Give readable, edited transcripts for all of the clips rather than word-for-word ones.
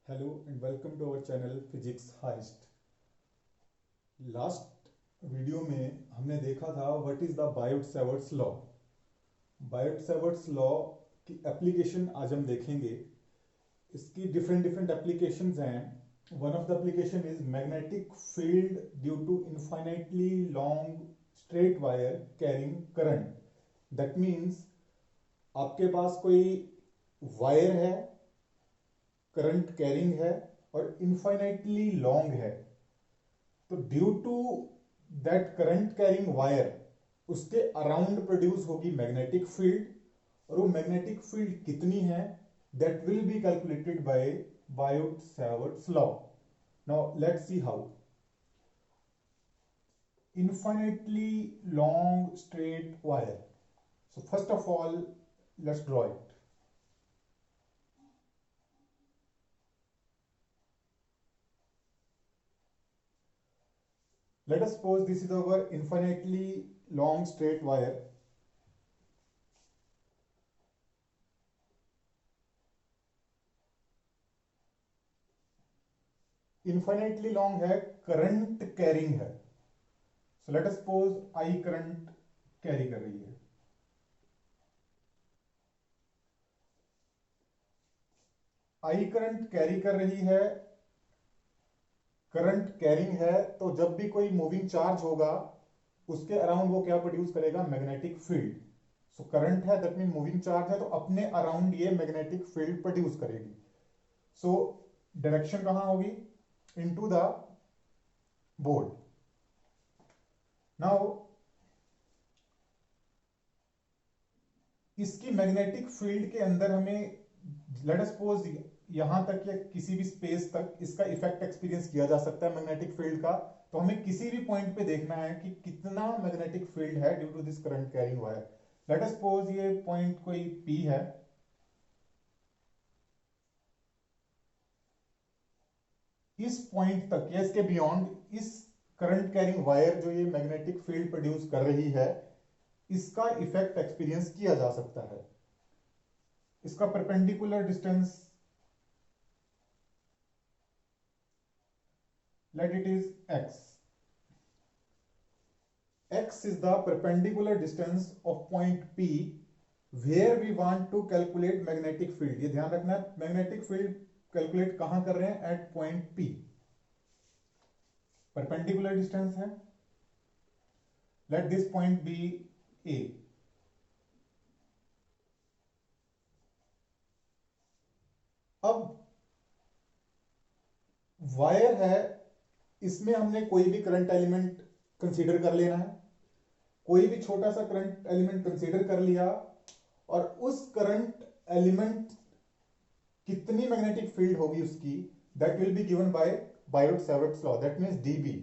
Hello and welcome to our channel Physics Heist। Last video में हमने देखा था what is the Biot Savart's law. Biot Savart's law की application आज हम देखेंगे। इसकी डिफरेंट डिफरेंट एप्लीकेशंस हैं। One of the application is magnetic field due to infinitely long straight wire carrying current. That means आपके पास कोई वायर है, करंट कैरिंग है और इनफाइनाइटली लॉन्ग है, तो due to that current carrying wire उसके अराउंड प्रोड्यूस होगी मैग्नेटिक फील्ड, और वो मैग्नेटिक फील्ड कितनी है that will be calculated by Biot Savart's law. Now let's see how. Infinitely long straight wire, so first of all let's draw it. Let us suppose this is our infinitely long straight wire. Infinitely long है, current carrying है। So let us suppose I current carry कर रही है। I current carry कर रही है, current carrying है, तो जब भी कोई मूविंग चार्ज होगा उसके अराउंड वो क्या प्रोड्यूस करेगा, मैग्नेटिक फील्ड। सो करंट है दैट मीन मूविंग चार्ज है, तो अपने अराउंड ये मैग्नेटिक फील्ड प्रोड्यूस करेगी। सो डायरेक्शन कहां होगी, इनटू द बोर्ड। नाउ इसकी मैग्नेटिक फील्ड के अंदर हमें लेट अस सपोज यहां तक या किसी भी स्पेस तक इसका इफेक्ट एक्सपीरियंस किया जा सकता है मैग्नेटिक फील्ड का। तो हमें किसी भी पॉइंट पे देखना है कि कितना मैग्नेटिक फील्ड है due to this current carrying wire. Let us suppose ये पॉइंट कोई P है, इस पॉइंट तक या इसके बियॉन्ड इस करंट कैरिंग वायर जो ये मैग्नेटिक फील्ड प्रोड्यूस कर रही है, इसका इफेक्ट एक्सपीरियंस किया जा सकता है। इसका perpendicular distance let it is x. X is the perpendicular distance of point P where we want to calculate magnetic field। ये ध्यान रखना है, मैग्नेटिक फील्ड कैलकुलेट कहां कर रहे हैं, at point P। Perpendicular distance है, let this point be A। अब वायर है, इसमें हमने कोई भी करंट एलिमेंट कंसीडर कर लेना है। कोई भी छोटा सा करंट एलिमेंट कंसीडर कर लिया, और उस करंट एलिमेंट कितनी मैग्नेटिक फील्ड होगी उसकी, that will be given by Biot Savart's law, that means dB।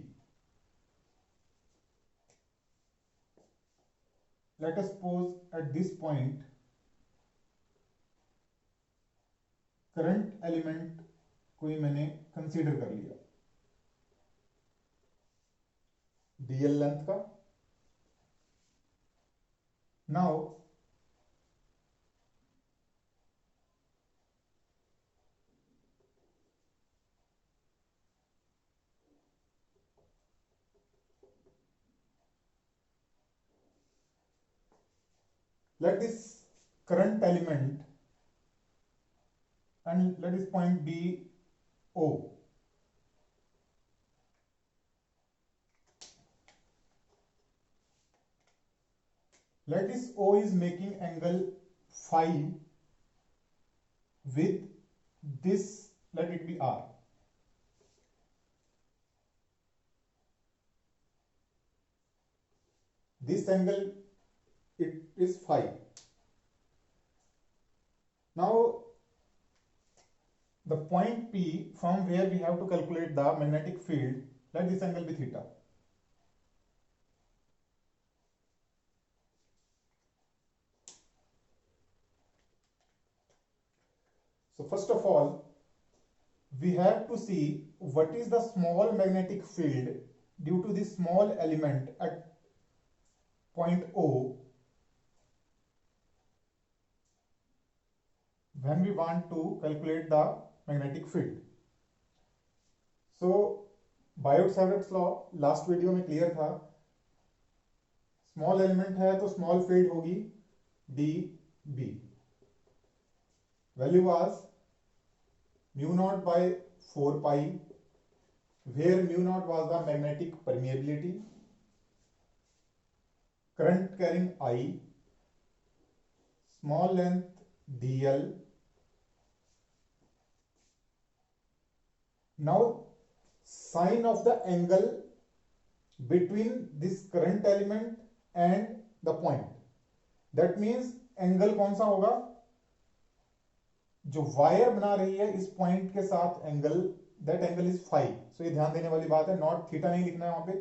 Let us suppose at this point current element कोई मैंने कंसीडर कर लिया dl लेंथ का। Now let this current element and let this point be O. Let this O is making angle phi with this, let it be R. This angle, it is phi. Now the point P from where we have to calculate the magnetic field, let this angle be theta. So first of all we have to see what is the small magnetic field due to this small element at point O when we want to calculate the magnetic field. So Biot Savart's law last video में clear था। Small element है तो small field होगी D B. Value was mu naught by 4 pi, where mu naught was the magnetic permeability, current carrying I, small length dl. Now sign of the angle between this current element and the point, that means angle कौन सा होगा, जो wire बना रही है इस point के साथ angle, that angle is phi. So ये ध्यान देने वाली बात है, नॉट थीटा नहीं लिखना है वहां पे,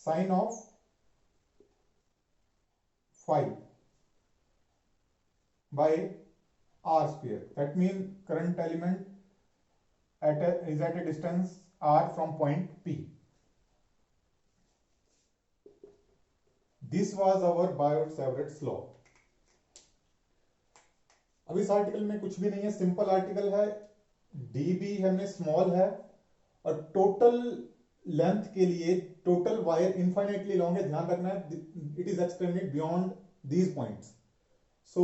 sine of phi by r square, that mean current element is at a distance r from point P. This was our Biot-Savart's law. अब इस आर्टिकल में कुछ भी नहीं है, सिंपल आर्टिकल है, dB हमने स्मॉल है और टोटल लेंथ के लिए टोटल वायर इनफाइनाइटली लॉन्ग है, ध्यान रखना है, it is extended beyond these points. So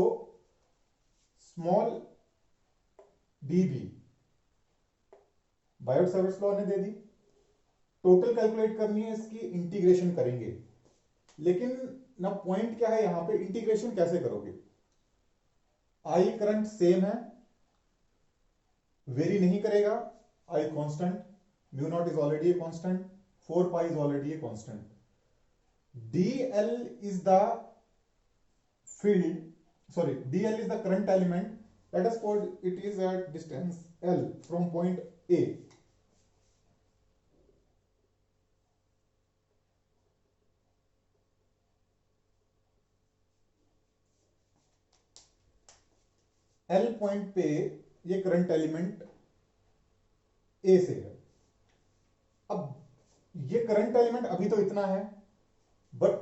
small dB Biot Savart's law ने दे दी। टोटल कैलकुलेट करनी है, इसकी इंटीग्रेशन करेंगे, लेकिन ना पॉइंट क्या है यहां पे, इंटीग्रेशन कैसे करोगे। आई करंट सेम है, वेरी नहीं करेगा, I constant, mu naught is already a constant, 4 pi is already a constant, dl is the field, sorry dl is the current element, let us suppose it is at distance L from point A. L point पे ये current element A से है। अब ये current element अभी तो इतना है, बट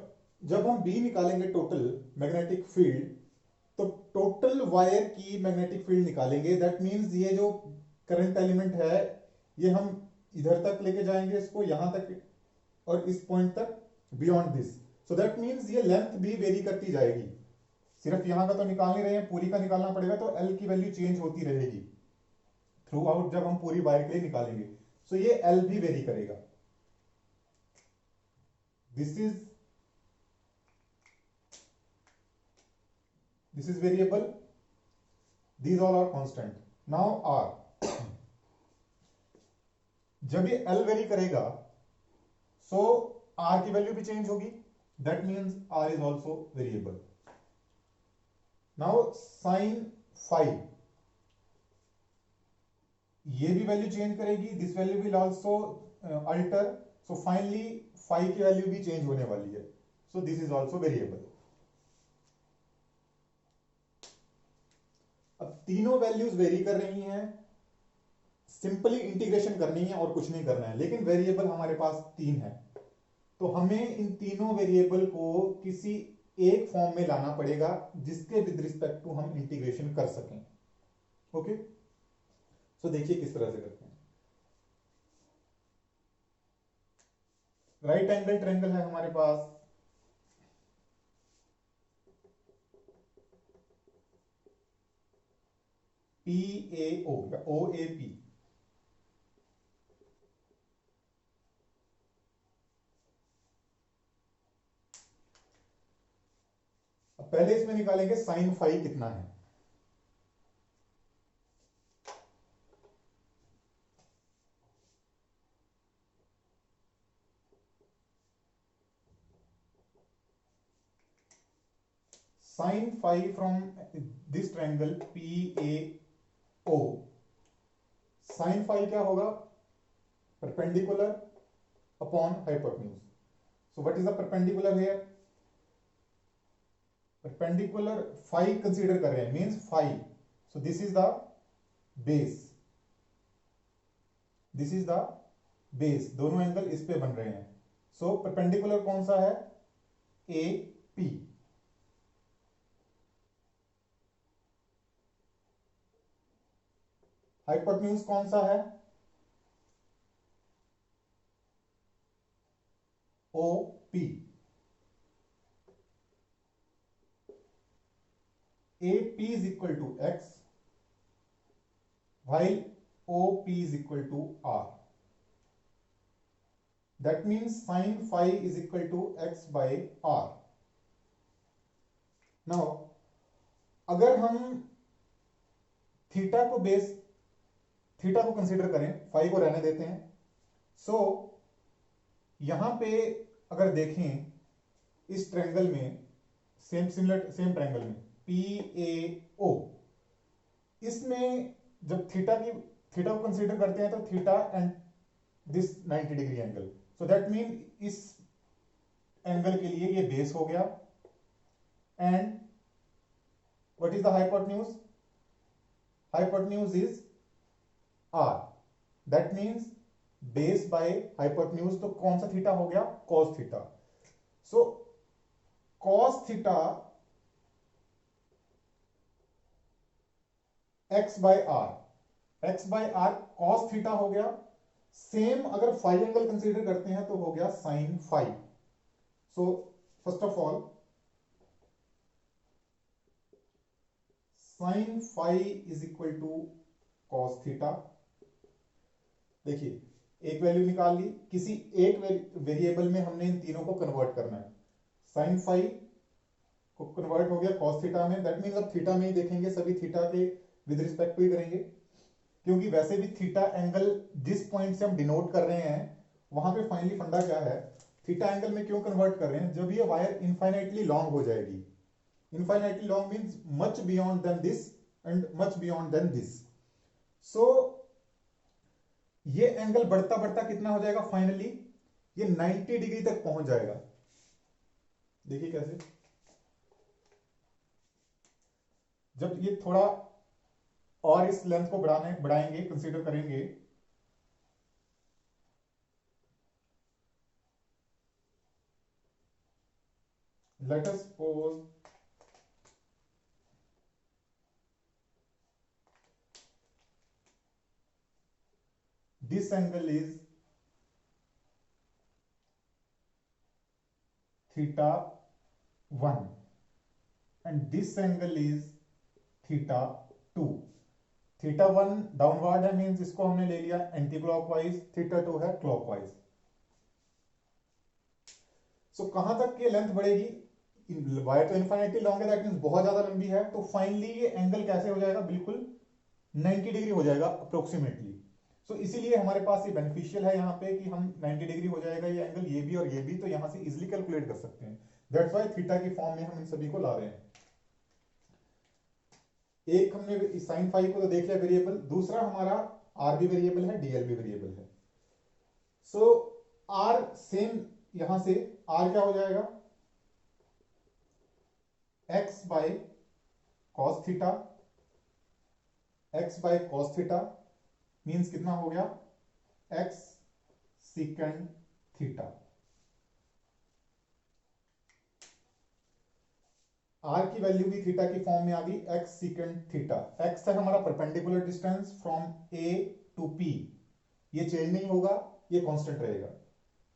जब हम B निकालेंगे टोटल मैग्नेटिक फील्ड, तो टोटल वायर की मैग्नेटिक फील्ड निकालेंगे, दैट मींस ये जो करंट एलिमेंट है ये हम इधर तक लेके जाएंगे इसको, यहां तक और इस पॉइंट तक, beyond this. So that means ये लेंथ भी वेरी करती जाएगी, सिर्फ यहां का तो निकाल नहीं रहे हैं, पूरी का निकालना पड़ेगा, तो L की वैल्यू चेंज होती रहेगी थ्रू आउट जब हम पूरी वायर के लिए निकालेंगे। सो ये L भी वेरी करेगा, this is variable, these all are constant. Now R, जब ये L वेरी करेगा, so R की वैल्यू भी चेंज होगी, that means R is also variable. Now sin phi, ये भी वैल्यू चेंज करेगी, this value will also alter, so finally phi की वैल्यू भी चेंज होने वाली है, सो दिस इज आल्सो वेरिएबल। अब तीनों वैल्यूज वेरी कर रही हैं, सिंपली इंटीग्रेशन करनी है और कुछ नहीं करना है, लेकिन वेरिएबल हमारे पास 3 है, तो हमें इन तीनों वेरिएबल को किसी एक फॉर्म में लाना पड़ेगा जिसके विद रिस्पेक्ट टू हम इंटीग्रेशन कर सकें। ओके, सो देखिए किस तरह से करते हैं। राइट एंगल ट्रायंगल है हमारे पास, PAO या OAP, अब पहले इसमें निकालेंगे साइन फाई कितना है। Sine phi from this triangle PAO, sine phi क्या होगा, perpendicular upon hypotenuse. So what is the perpendicular here, perpendicular phi consider कर रहे हैं, means phi, so this is the base, this is the base, दोनों angle इस पे बन रहे हैं। सो परपेंडिकुलर कौन सा है, AP, हाइपोटेन्यूज कौन सा है, O P, A P is equal to x while OP is equal to R. That means sin phi is equal to x by R. Now, अगर हम थीटा को कंसीडर करें, फाई को रहने देते हैं, सो यहां पे अगर देखें इस ट्रायंगल में, सेम ट्रायंगल में PAO, इसमें जब थीटा को कंसीडर करते हैं तो theta and this 90 degree angle, so that mean इस एंगल के लिए ये बेस हो गया, and what is the hypotenuse? Hypotenuse is r, that means base by hypotenuse, तो कौन सा थीटा हो गया? Cos theta. So cos theta x by r cos theta हो गया. सेम अगर फाई एंगल कंसीडर करते हैं तो हो गया sine phi. So first of all sine phi is equal to cos theta. देखिए एक वैल्यू निकाल ली, किसी एक वेरिएबल में हमने इन तीनों को कन्वर्ट करना है. साइन फाई को कन्वर्ट हो गया कॉस थीटा में, दैट मीन्स अब थीटा में ही देखेंगे, सभी थीटा के विद रिस्पेक्ट टू ही करेंगे, क्योंकि वैसे भी थीटा एंगल जिस पॉइंट से हम डिनोट कर रहे हैं वहां पे फाइनली फंडा क्या है, थीटा एंगल में क्यों कन्वर्ट कर रहे हैं? जब ये वायर इनफाइनाइटली लॉन्ग हो जाएगी, infinitely long means much beyond than this and much beyond than this, so ये एंगल बढ़ता बढ़ता कितना हो जाएगा? फाइनली ये 90 डिग्री तक पहुंच जाएगा. देखिए कैसे, जब ये थोड़ा और इस लेंथ को बढ़ाएंगे, कंसीडर करेंगे, late us suppose this angle is theta 1 and this angle is theta 2. Theta 1 downward है, मींस इसको हमने ले लिया एंटी क्लॉकवाइज, थीटा 2 है क्लॉकवाइज. सो कहां तक ये लेंथ बढ़ेगी? वायर तो इनफाइनाइटली लॉन्ग है, दैट मींस बहुत ज्यादा लंबी है, तो फाइनली ये एंगल कैसे हो जाएगा? बिल्कुल 90 डिग्री हो जाएगा अप्रोक्सीमेटली. सो इसीलिए हमारे पास ये बेनिफिशियल है यहाँ पे कि हम 90 डिग्री हो जाएगा ये एंगल, ये भी और ये भी, तो यहां से इजीली कैलकुलेट कर सकते हैं. दैट्स व्हाई थीटा की फॉर्म में हम इन सभी को ला रहे हैं. एक हमने साइन फाई को तो देख लिया वेरिएबल, दूसरा हमारा आर भी वेरिएबल है, डीएल भी वेरिएबल है. सो आर सेम, यहां से आर क्या हो जाएगा? X by cos theta, x by cos theta means कितना हो गया? X secant theta. आर की वैल्यू भी थीटा की फॉर्म में आ गई, एक्स सीकेंड थीटा. एक्स है हमारा perpendicular distance from A to P, ये चेंज नहीं होगा, ये कांस्टेंट रहेगा.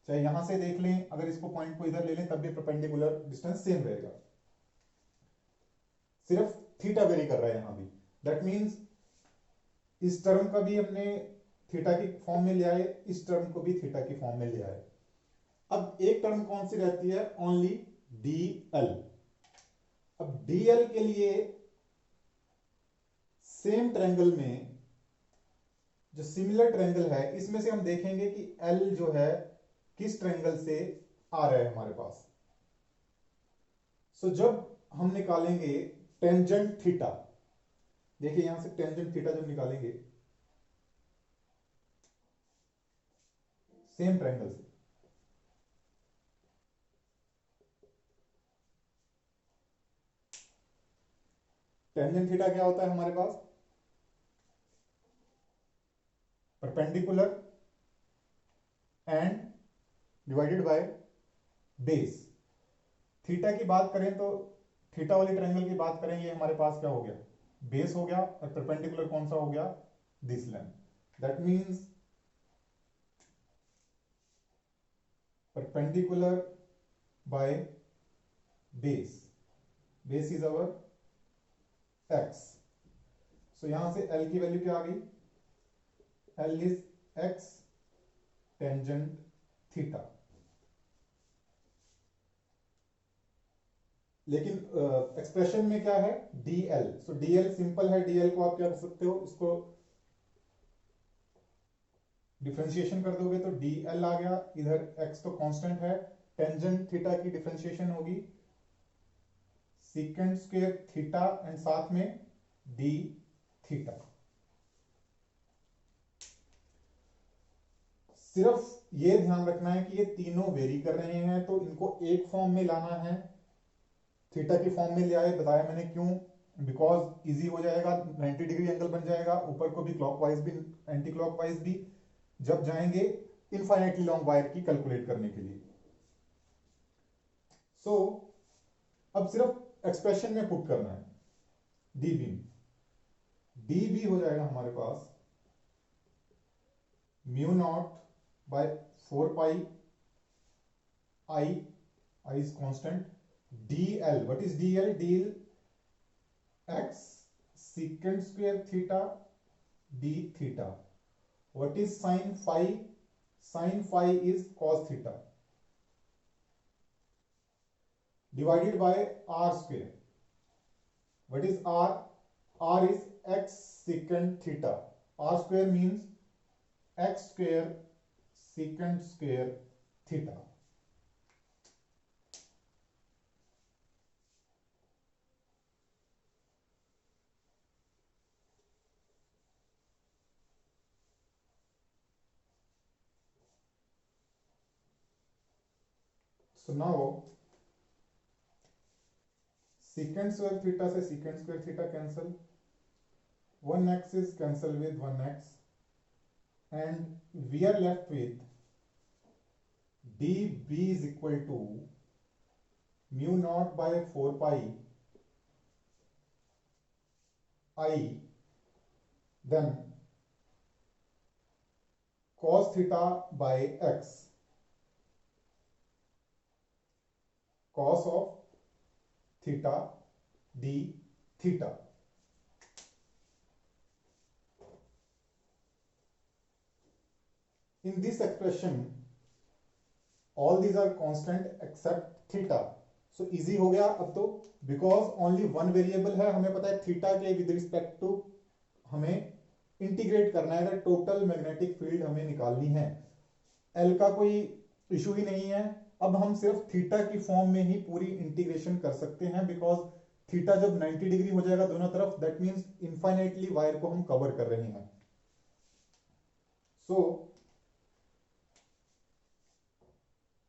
चाहे यहां से देख लें, अगर इसको पॉइंट को इधर ले लें तब भी परपेंडिकुलर डिस्टेंस सेम रहेगा, सिर्फ थीटा वेरी कर रहा है यहां भी. दैट मीन्स इस टर्म का भी हमने थीटा की फॉर्म में ले आए, इस टर्म को भी थीटा की फॉर्म में ले आए. अब एक टर्म कौन सी रहती है? Only DL. अब डीएल के लिए सेम ट्रायंगल में जो सिमिलर ट्रायंगल है, इसमें से हम देखेंगे कि एल जो है किस ट्रायंगल से आ रहा है हमारे पास. सो जब हम निकालेंगे टेंजेंट थीटा, देखिए यहां से टेंजेंट थीटा जब निकालेंगे सेम ट्रायंगल से, टेंजेंट थीटा क्या होता है हमारे पास? Perpendicular and divided by base. Theta की बात करें तो थीटा वाली ट्रायंगल की बात करें, ये हमारे पास क्या हो गया? बेस हो गया, और परपेंडिकुलर कौन सा हो गया? This length. That means perpendicular by base. Base is our x. So यहां से L की वैल्यू क्या आ गई? L is x tangent theta. लेकिन एक्सप्रेशन में क्या है? dl. सो dl सिंपल है. dl को आप क्या कर सकते हो? इसको डिफरेंशिएशन कर दोगे तो dl आ गया. इधर x तो कांस्टेंट है. टेंजेंट थीटा की डिफरेंशिएशन होगी सीकेंट स्क्वायर थीटा एंड साथ में d थीटा. सिर्फ ये ध्यान रखना है कि ये तीनों वेरी कर रहे हैं, तो इनको एक फॉर्म में लाना है. थीटा की फॉर्म में ले आए, बताया मैंने क्यों. बिकॉज इजी हो जाएगा, 90 डिग्री एंगल बन जाएगा. ऊपर को भी क्लॉकवाइज भी एंटी क्लॉकवाइज भी जब जाएंगे इनफाइनाइटली लॉन्ग वायर की कैलकुलेट करने के लिए. सो अब सिर्फ एक्सप्रेशन में पुट करना है. डी बी हो जाएगा हमारे पास mu naught by 4 pi I is constant. dl, what is dl? dl x secant square theta d theta. What is sin phi? Sin phi is cos theta divided by r square. What is r? r is x secant theta. r square means x square secant square theta. So now secant square theta से secant square theta cancel. 1x is cancel with 1x and we are left with db is equal to mu naught by 4 pi I, then cos theta by x, cos of theta d theta. In this expression all these are constant except theta. So easy हो गया अब तो, because only one variable है. हमें पता है theta के with respect to हमें इंटीग्रेट करना है, टोटल मैग्नेटिक फील्ड हमें निकालनी है. एल का कोई इशू ही नहीं है. अब हम सिर्फ थीटा की फॉर्म में ही पूरी इंटीग्रेशन कर सकते हैं, बिकॉज थीटा जब 90 डिग्री हो जाएगा दोनों तरफ, दैट मींस इनफाइनाइटली वायर को हम कवर कर रहे हैं. So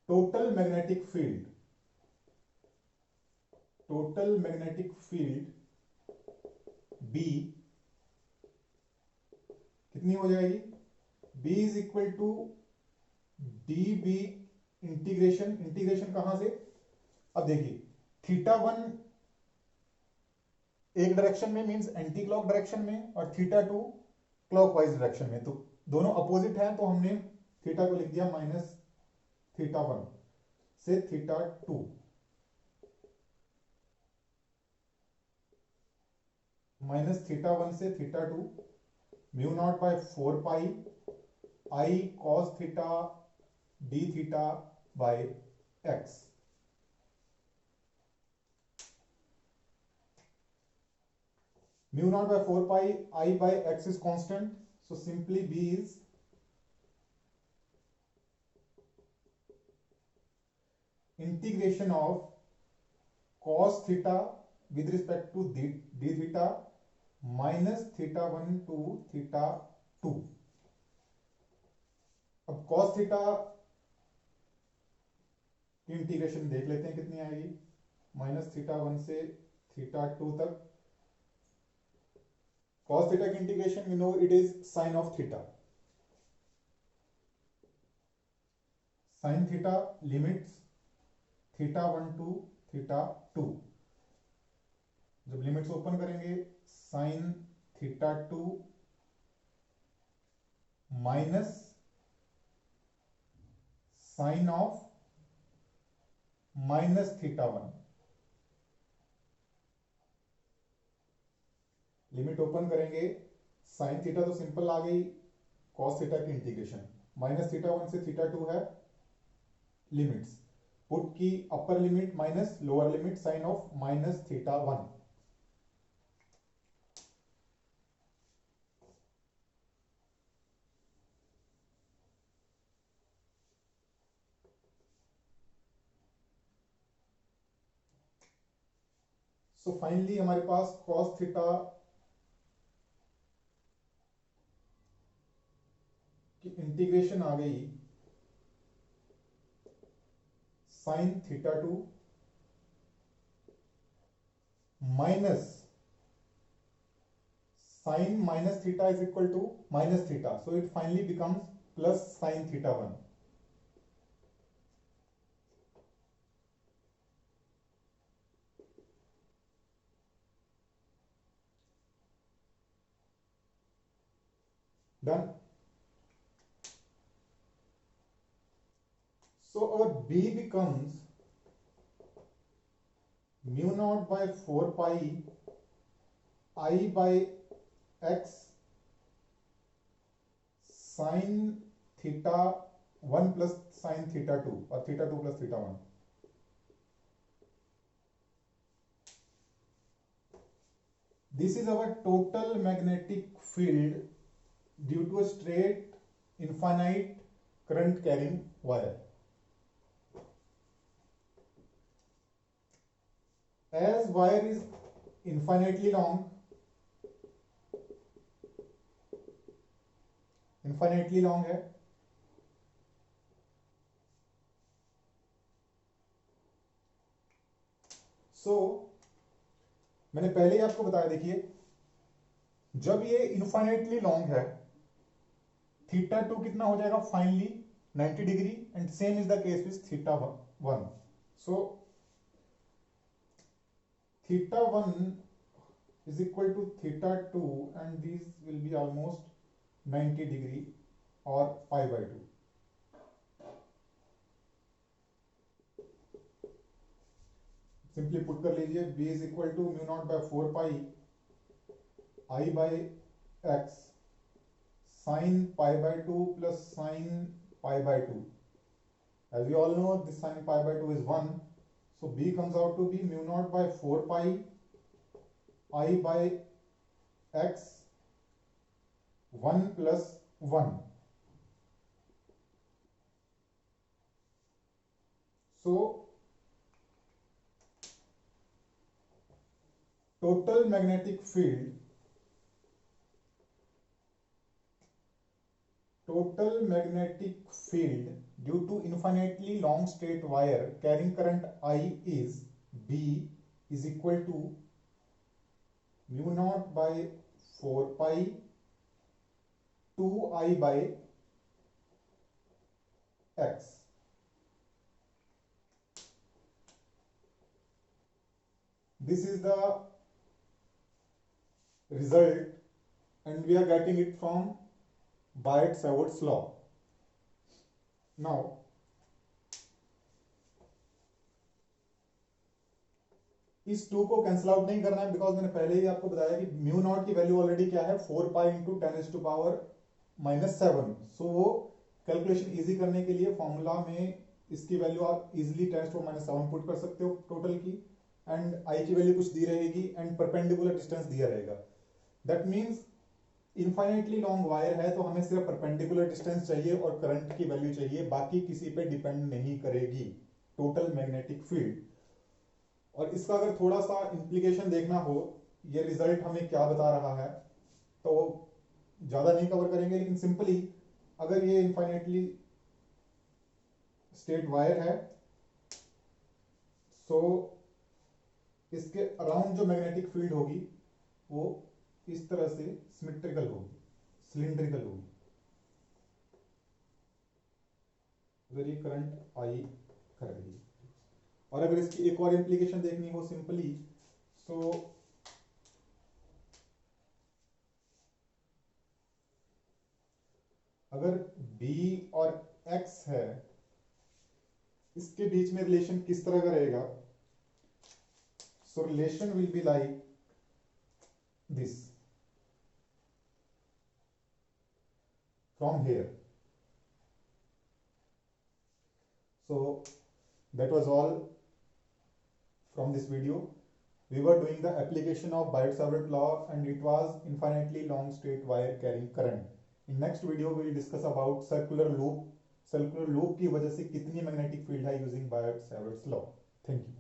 total magnetic field B कितनी हो जाएगी? B is equal to dB integration कहां से? अब देखिए थीटा 1 एक डायरेक्शन में मींस एंटी क्लॉक डायरेक्शन में, और थीटा 2 क्लॉकवाइज डायरेक्शन में, तो दोनों अपोजिट हैं. तो हमने थीटा को लिख दिया माइनस थीटा 1 से थीटा 2. माइनस थीटा 1 से theta 2 mu naught by 4 pi I cos theta d theta by x. Mu naught by 4 pi I by x is constant, so simply B is integration of cos theta with respect to d theta minus theta 1 to theta 2. अब cos theta की integration देख लेते हैं कितनी आएगी. Minus theta 1 से theta 2 तक. cos theta की integration you know it is sine of theta. Sine theta limits theta 1 to theta 2. जब लिमिट्स ओपन करेंगे sine theta 2 minus sine of minus theta one. Limit open करेंगे, sine theta तो simple आ गई, cos theta की integration, minus theta one से theta two है limits, put की upper limit minus lower limit sine of minus theta one. So finally हमारे पास कॉस थीटा की इंटीग्रेशन आ गई sine theta two minus sine minus theta is equal to minus theta, so it finally becomes plus sine theta one. Done. So our b becomes mu naught by 4 pi I by x sin theta 1 plus sin theta 2 or theta 2 plus theta 1. This is our total magnetic field due to a straight infinite current carrying wire. As wire is infinitely long है, सो मैंने पहले ही आपको बताया, देखिए जब ये infinitely long है, theta two कितना हो जाएगा finally 90 degree, and same is the case with theta one. So theta 1 is equal to theta 2 and these will be almost 90 degree or pi by 2. Simply put कर लीजिए, b is equal to mu naught by 4 pi I by x sin pi by 2 plus sin pi by 2. As we all know, this sin pi by 2 is 1. So b comes out to be mu naught by 4 pi I by x 1 plus 1. So total magnetic field due to infinitely long straight wire carrying current I is B is equal to mu naught by 4 pi 2I by x. This is the result and we are getting it from Biot-Savart's law. Now इस 2 को cancel out नहीं करना है, because मैंने पहले ही आपको बताया कि म्यू नॉट की वैल्यू ऑलरेडी क्या है 4 पाई इंटू 10 टू पावर -7। सो वो कैलकुलेशन इजी करने के लिए फॉर्मूला में इसकी वैल्यू आप इजीली 10 टू -7 पुट कर सकते हो टोटल की, एंड आई की वैल्यू कुछ दी रहेगी एंड परपेंडिकुलर डिस्टेंस दिया रहेगा। That means infinitely long wire है तो हमें सिर्फ परपेंडिकुलर डिस्टेंस चाहिए और करंट की वैल्यू चाहिए, बाकी किसी पे डिपेंड नहीं करेगी टोटल मैग्नेटिक फील्ड। और इसका अगर थोड़ा सा इंप्लीकेशन देखना हो, ये रिजल्ट हमें क्या बता रहा है, तो ज्यादा नहीं कवर करेंगे, लेकिन सिंपली अगर ये इनफाइनाइटली स्ट्रेट वायर है, सो इसके अराउंड जो मैग्नेटिक फील्ड होगी वो इस तरह से सिमेट्रिकल होगी, सिलिंड्रिकल होगी। अगर ये करंट आई कर रही है, और अगर इसकी एक और इंप्लीकेशन देखनी हो सिंपली, सो अगर B और X है इसके बीच में रिलेशन किस तरह का रहेगा? सो relation will be like this from here. So that was all from this video. We were doing the application of Biot-Savart law and it was infinitely long straight wire carrying current. In next video we will discuss about circular loop. Circular loop की वजह से कितनी magnetic field है using Biot-Savart's law. Thank you.